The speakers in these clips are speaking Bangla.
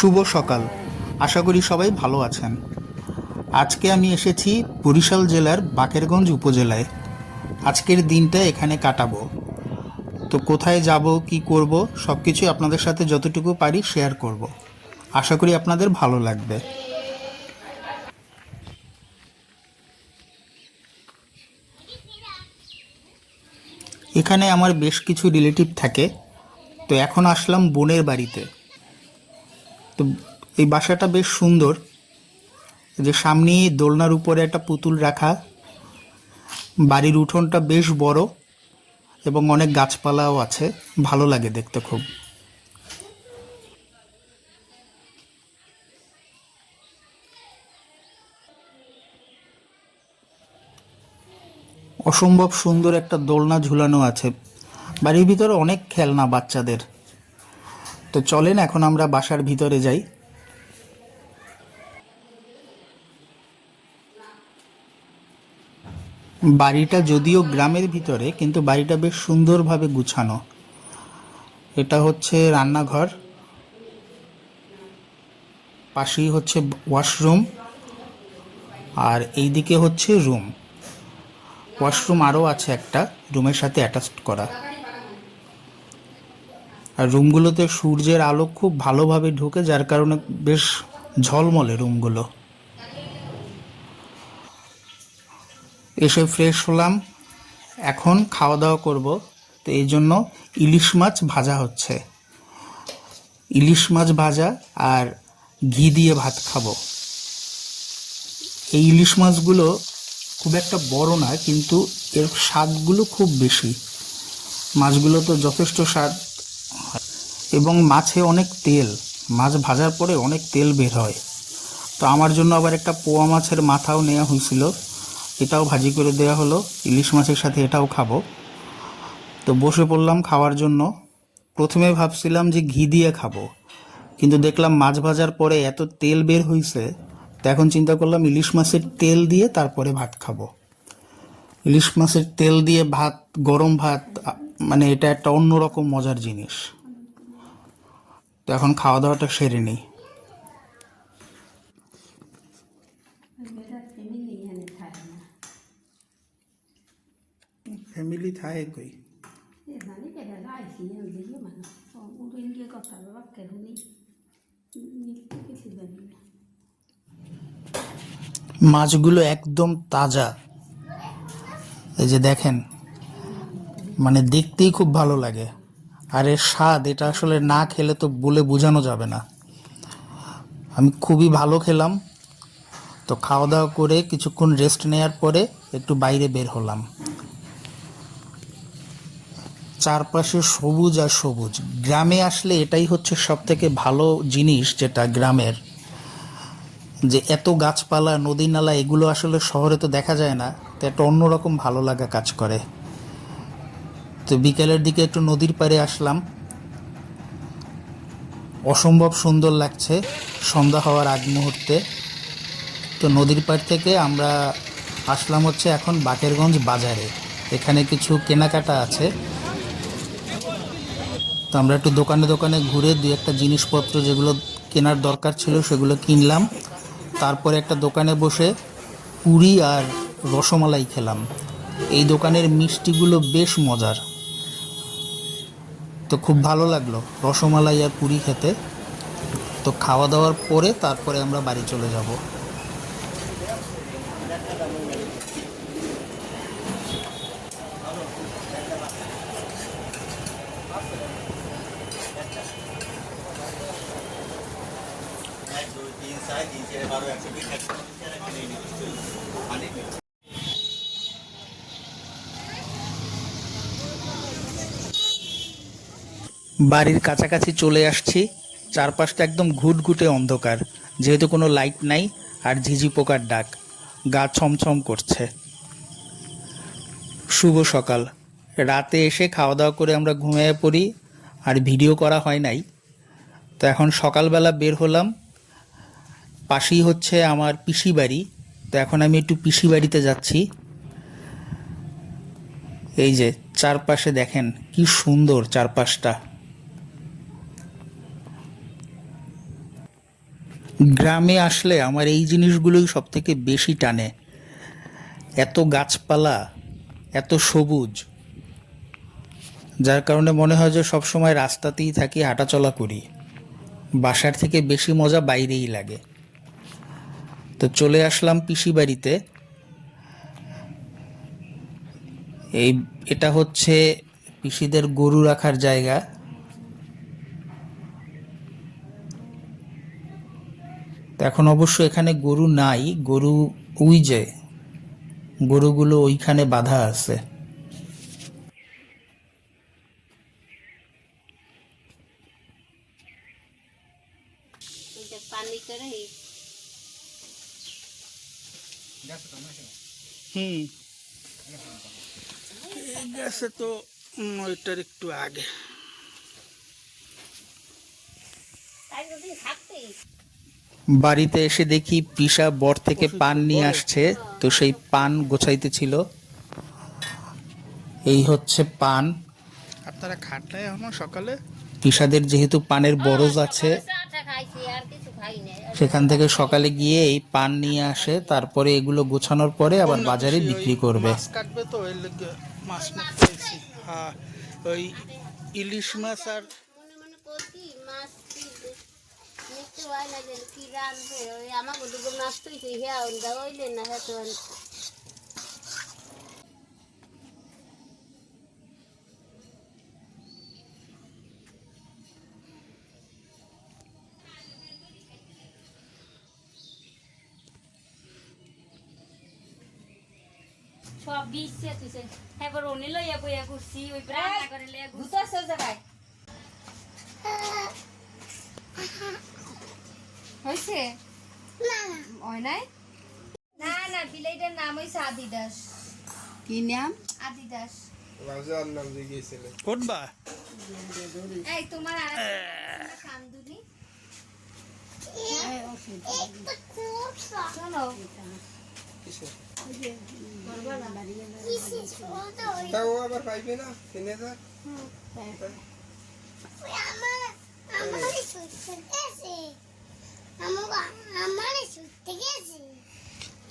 শুভ সকাল। আশা করি সবাই ভালো আছেন। আজকে আমি এসেছি বরিশাল জেলার বাকেরগঞ্জ উপজেলায়। আজকের দিনটা এখানে কাটাবো। তো কোথায় যাব, কি করব, সব কিছুই আপনাদের সাথে যতটুকু পারি শেয়ার করব। আশা করি আপনাদের ভালো লাগবে। এখানে আমার বেশ কিছু রিলেটিভ থাকে। তো এখন আসলাম বোনের বাড়িতে। তো এই বাসাটা বেশ সুন্দর। যে সামনে দোলনার উপরে একটা পুতুল রাখা, বাড়ির উঠোনটা বেশ বড় এবং অনেক গাছপালাও আছে। ভালো লাগে দেখতে খুব। অসম্ভব সুন্দর একটা দোলনা ঝুলানো আছে। বাড়ির ভিতরে অনেক খেলনা বাচ্চাদের। তো চলেন এখন আমরা বাসার ভিতরে যাই। বাড়িটা যদিও গ্রামের ভিতরে, কিন্তু বাড়িটা বেশ সুন্দরভাবে গুছানো। এটা হচ্ছে রান্নাঘর, পাশেই হচ্ছে ওয়াশরুম, আর এইদিকে হচ্ছে রুম। ওয়াশরুম আরও আছে একটা রুমের সাথে অ্যাটাচড করা। আর রুমগুলোতে সূর্যের আলো খুব ভালোভাবে ঢোকে, যার কারণে বেশ ঝলমলে রুমগুলো। এসে ফ্রেশ হলাম, এখন খাওয়া দাওয়া করব। তো এই জন্য ইলিশ মাছ ভাজা হচ্ছে। ইলিশ মাছ ভাজা আর ঘি দিয়ে ভাত খাবো। এই ইলিশ মাছগুলো খুব একটা বড় না, কিন্তু এর স্বাদগুলো খুব বেশি। মাছগুলো তো যথেষ্ট স্বাদ, এবং মাছে অনেক তেল। মাছ ভাজার পরে অনেক তেল বের হয়। তো আমার জন্য আবার একটা পোয়া মাছের মাথাও নেওয়া হয়েছিল, এটাও ভাজি করে দেওয়া হলো। ইলিশ মাছের সাথে এটাও খাবো। তো বসে পড়লাম খাওয়ার জন্য। প্রথমে ভাবছিলাম যে ঘি দিয়ে খাবো, কিন্তু দেখলাম মাছ ভাজার পরে এত তেল বের হয়েছে। তো এখন চিন্তা করলাম ইলিশ মাছের তেল দিয়ে তারপরে ভাত খাবো। ইলিশ মাছের তেল দিয়ে ভাত, গরম ভাত, মানে এটা একটা অন্যরকম মজার জিনিস। তো এখন খাওয়া দাওয়াটা সেরে নিই। ফ্যামিলি থাকে কই? মাছগুলো একদম তাজা। এই যে দেখেন, মানে দেখতেই খুব ভালো লাগে। আর এর স্বাদ, এটা আসলে না খেলে তো বলে বোঝানো যাবে না। আমি খুবই ভালো খেলাম। তো খাওয়া দাওয়া করে কিছুক্ষণ রেস্ট নেওয়ার পরে একটু বাইরে বের হলাম। চারপাশে সবুজ আর সবুজ। গ্রামে আসলে এটাই হচ্ছে সব থেকে ভালো জিনিস, যেটা গ্রামের, যে এত গাছপালা, নদী নালা, এগুলো আসলে শহরে তো দেখা যায় না। তো একটা অন্যরকম ভালো লাগা কাজ করে। তো বিকেলের দিকে একটু নদীর পাড়ে আসলাম। অসম্ভব সুন্দর লাগছে সন্ধ্যা হওয়ার আগ মুহূর্তে। তো নদীর পাড় থেকে আমরা আসলাম হচ্ছে এখন বাকেরগঞ্জ বাজারে। এখানে কিছু কেনাকাটা আছে। তো আমরা একটু দোকানে দোকানে ঘুরে দুই একটা জিনিসপত্র যেগুলো কেনার দরকার ছিল সেগুলো কিনলাম। তারপরে একটা দোকানে বসে পুরি আর রসমালাই খেলাম। এই দোকানের মিষ্টিগুলো বেশ মজার। তো খুব ভালো লাগলো রসমালাই আর পুরি খেতে। তো খাওয়া দাওয়ার পরে তারপরে আমরা বাড়ি চলে যাব। বাড়ির কাছাকাছি চলে আসছি। চারপাশটা একদম ঘুটঘুটে অন্ধকার, যেহেতু কোনো লাইট নাই। আর ঝিঝি পোকার ডাক, গা ছমছম করছে। শুভ সকাল। রাতে এসে খাওয়া দাওয়া করে আমরা ঘুমিয়ে পড়ি, আর ভিডিও করা হয় নাই। তো এখন সকালবেলা বের হলাম। পাশেই হচ্ছে আমার পিসি বাড়ি। তো এখন আমি একটু পিসি বাড়িতে যাচ্ছি। এই যে চারপাশে দেখেন কি সুন্দর চারপাশটা। গ্রামে আসলে আমার এই জিনিসগুলোই সব থেকে বেশি টানে। এত গাছপালা, এত সবুজ, যার কারণে মনে হয় যে সবসময় রাস্তাতেই থাকি, হাঁটাচলা করি। বাসার থেকে বেশি মজা বাইরেই লাগে। তো চলে আসলাম পিসি বাড়িতে। এই এটা হচ্ছে পিসিদের গরু রাখার জায়গা। তো এখন অবশ্য এখানে গরু নাই, গরু ওই যে গরুগুলো ওইখানে বাঁধা আছে। হুম, গেছে তো ওইটার একটু আগে। বাড়িতে এসে দেখি পিসা বর থেকে পান নিয়ে আসছে, তো সেই পান গোছাইতেছিল। এই হচ্ছে পান। আপনারা খান নাই এখনো সকালে? পিসাদের যেহেতু পানের বরজ আছে, সেখান থেকে সকালে গিয়ে এই পান নিয়ে আসে, তারপরে এগুলো গোছানোর পরে আবার বাজারে বিক্রি করবে। মাছ কাটবে তো এর লেগে মাছ মারতে আইছি। হ্যাঁ, ওই ইলিশ মাছ আর সব দিচ্ছে তুই এবার ওনে লইয়া বইয়া করছি ওই রান্না করে লইয়া ঘুরতেছে জায়গায় হইছে না হয় নাই না না বিলাইটার নাম হইছে আদিদাস। কি নাম? আদিদাস। রাজার নাম দিয়েছিল কোনবা? এই তোমার আর কান্দুনি শোনো তাও আবার পাইবে না 3000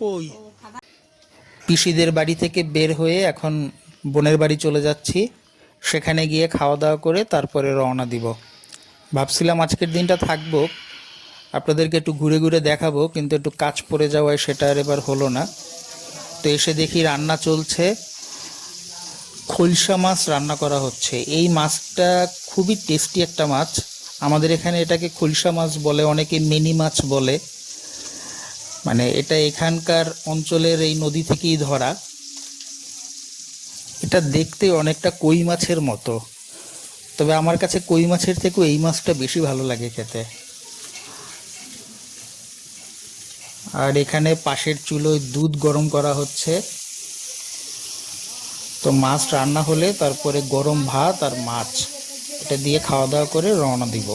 কই? পিসিদের বাড়ি থেকে বের হয়ে এখন বোনের বাড়ি চলে যাচ্ছি। সেখানে গিয়ে খাওয়া দাওয়া করে তারপরে রওনা দিব। ভাবছিলাম আজকের দিনটা থাকবো, আপনাদেরকে একটু ঘুরে ঘুরে দেখাবো, কিন্তু একটু কাজ পড়ে যাওয়ায় সেটা আর এবার হলো না। তো এসে দেখি রান্না চলছে, খলসা মাছ রান্না করা হচ্ছে। এই মাছটা খুবই টেস্টি একটা মাছ। আমাদের এখানে এটাকে খলসা মাছ বলে, অনেকে মিনি মাছ বলে। মানে এটা এখানকার অঞ্চলের এই নদী থেকেই ধরা। এটা দেখতে অনেকটা কই মাছের মতো, তবে আমার কাছে কই মাছের থেকেও এই মাছটা বেশি ভালো লাগে খেতে। আর এখানে পাশের চুলোয় দুধ গরম করা হচ্ছে। তো মাছ রান্না হলে তারপরে গরম ভাত আর মাছ এটা দিয়ে খাওয়া দাওয়া করে রওনা দিব।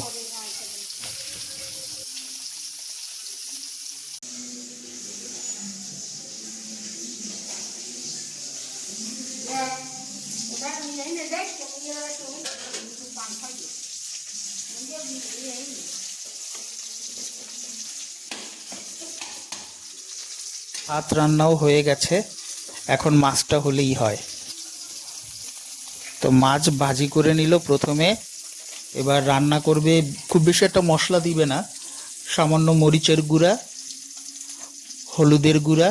ভাত রান্নাও হয়ে গেছে, এখন মাছটা হলেই হয়। তো মাছ ভাজি করে নিল প্রথমে, এবার রান্না করবে। খুব বেশি একটা মশলা দিবে না, সামান্য মরিচের গুঁড়া, হলুদের গুঁড়া,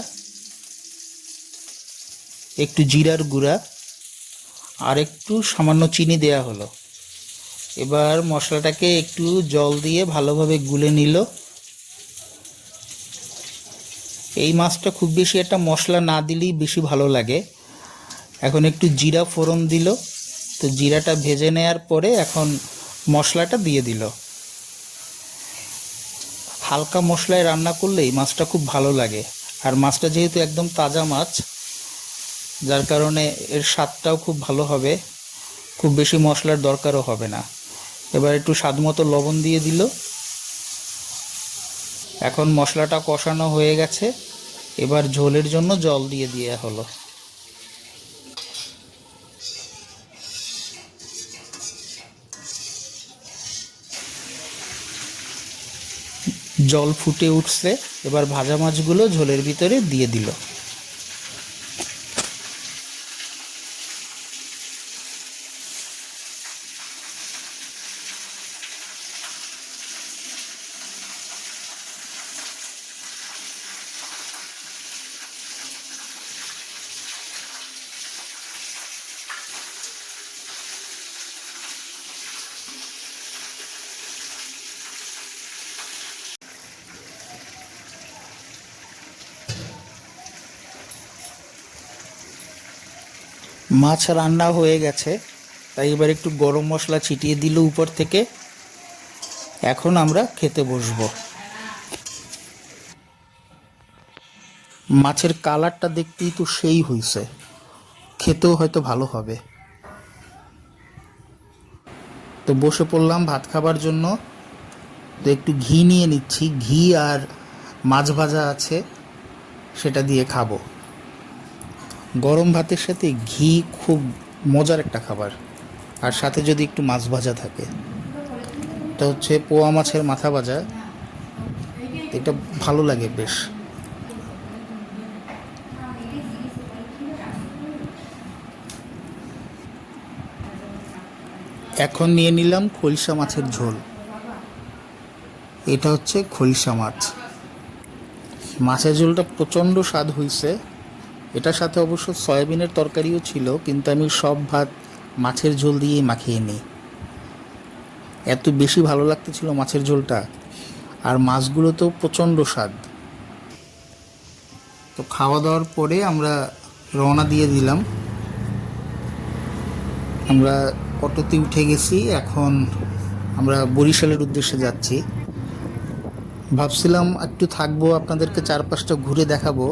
একটু জিরার গুঁড়া আর একটু সামান্য চিনি দেয়া হলো। এবার মশলাটাকে একটু জল দিয়ে ভালোভাবে গুলে নিল। এই মাছটা খুব বেশি একটা মশলা না দিলেই বেশি ভালো লাগে। এখন একটু জিরা ফোড়ন দিল, তো জিরাটা ভেজে নেওয়ার পরে এখন মশলাটা দিয়ে দিল। হালকা মশলায় রান্না করলে এই মাছটা খুব ভালো লাগে। আর মাছটা যেহেতু একদম তাজা মাছ, যার কারণে এর স্বাদটাও খুব ভালো হবে, খুব বেশি মশলার দরকারও হবে না। এবার একটু স্বাদ মতো লবণ দিয়ে দিল। এখন মশলাটা কষানো হয়ে গেছে, এবার ঝোলের জন্য জল দিয়ে দেওয়া হলো। জল ফুটে উঠছে, এবার ভাজা মাছগুলো ঝোলের ভিতরে দিয়ে দিল। মাছ রান্না হয়ে গেছে, তাই এবার একটু গরম মশলা ছিটিয়ে দিল উপর থেকে। এখন আমরা খেতে বসবো। মাছের কালারটা দেখতেই তো সেই হয়েছে, খেতেও হয়তো ভালো হবে। তো বসে পড়লাম ভাত খাবার জন্য। তো একটু ঘি নিয়ে নিচ্ছি, ঘি আর মাছ ভাজা আছে, সেটা দিয়ে খাবো। গরম ভাতের সাথে ঘি খুব মজার একটা খাবার, আর সাথে যদি একটু মাছ ভাজা থাকে। এটা হচ্ছে পোয়া মাছের মাথা ভাজা, এটা ভালো লাগে বেশ। এখন নিয়ে নিলাম খলসা মাছের ঝোল। এটা হচ্ছে খলসা মাছ। মাছের ঝোলটা প্রচণ্ড স্বাদ হয়েছে। এটার সাথে অবশ্য সয়াবিনের তরকারিও ছিল, কিন্তু আমি সব ভাত মাছের ঝোল দিয়েই মাখিয়ে নিই, এত বেশি ভালো লাগতেছিল মাছের ঝোলটা। আর মাছগুলো তো প্রচণ্ড স্বাদ। তো খাওয়া দাওয়ার পরে আমরা রওনা দিয়ে দিলাম। আমরা অটোতে উঠে গেছি, এখন আমরা বরিশালের উদ্দেশ্যে যাচ্ছি। ভাবছিলাম একটু থাকবো, আপনাদেরকে চারপাশটা ঘুরে দেখাবো,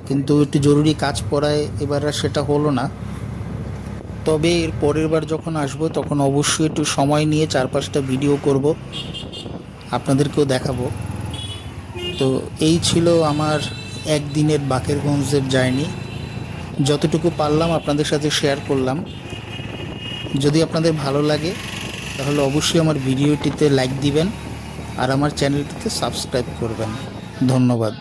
কিন্তু একটু জরুরি কাজ পড়ায় এবার আর সেটা হলো না। তবে এর পরের বার যখন আসবো তখন অবশ্যই একটু সময় নিয়ে চারপাশটা ভিডিও করব, আপনাদেরকেও দেখাবো। তো এই ছিল আমার একদিনের বাকেরগঞ্জের জার্নি। যতটুকু পারলাম আপনাদের সাথে শেয়ার করলাম। যদি আপনাদের ভালো লাগে তাহলে অবশ্যই আমার ভিডিওটিতে লাইক দিবেন আর আমার চ্যানেলটিতে সাবস্ক্রাইব করবেন। ধন্যবাদ।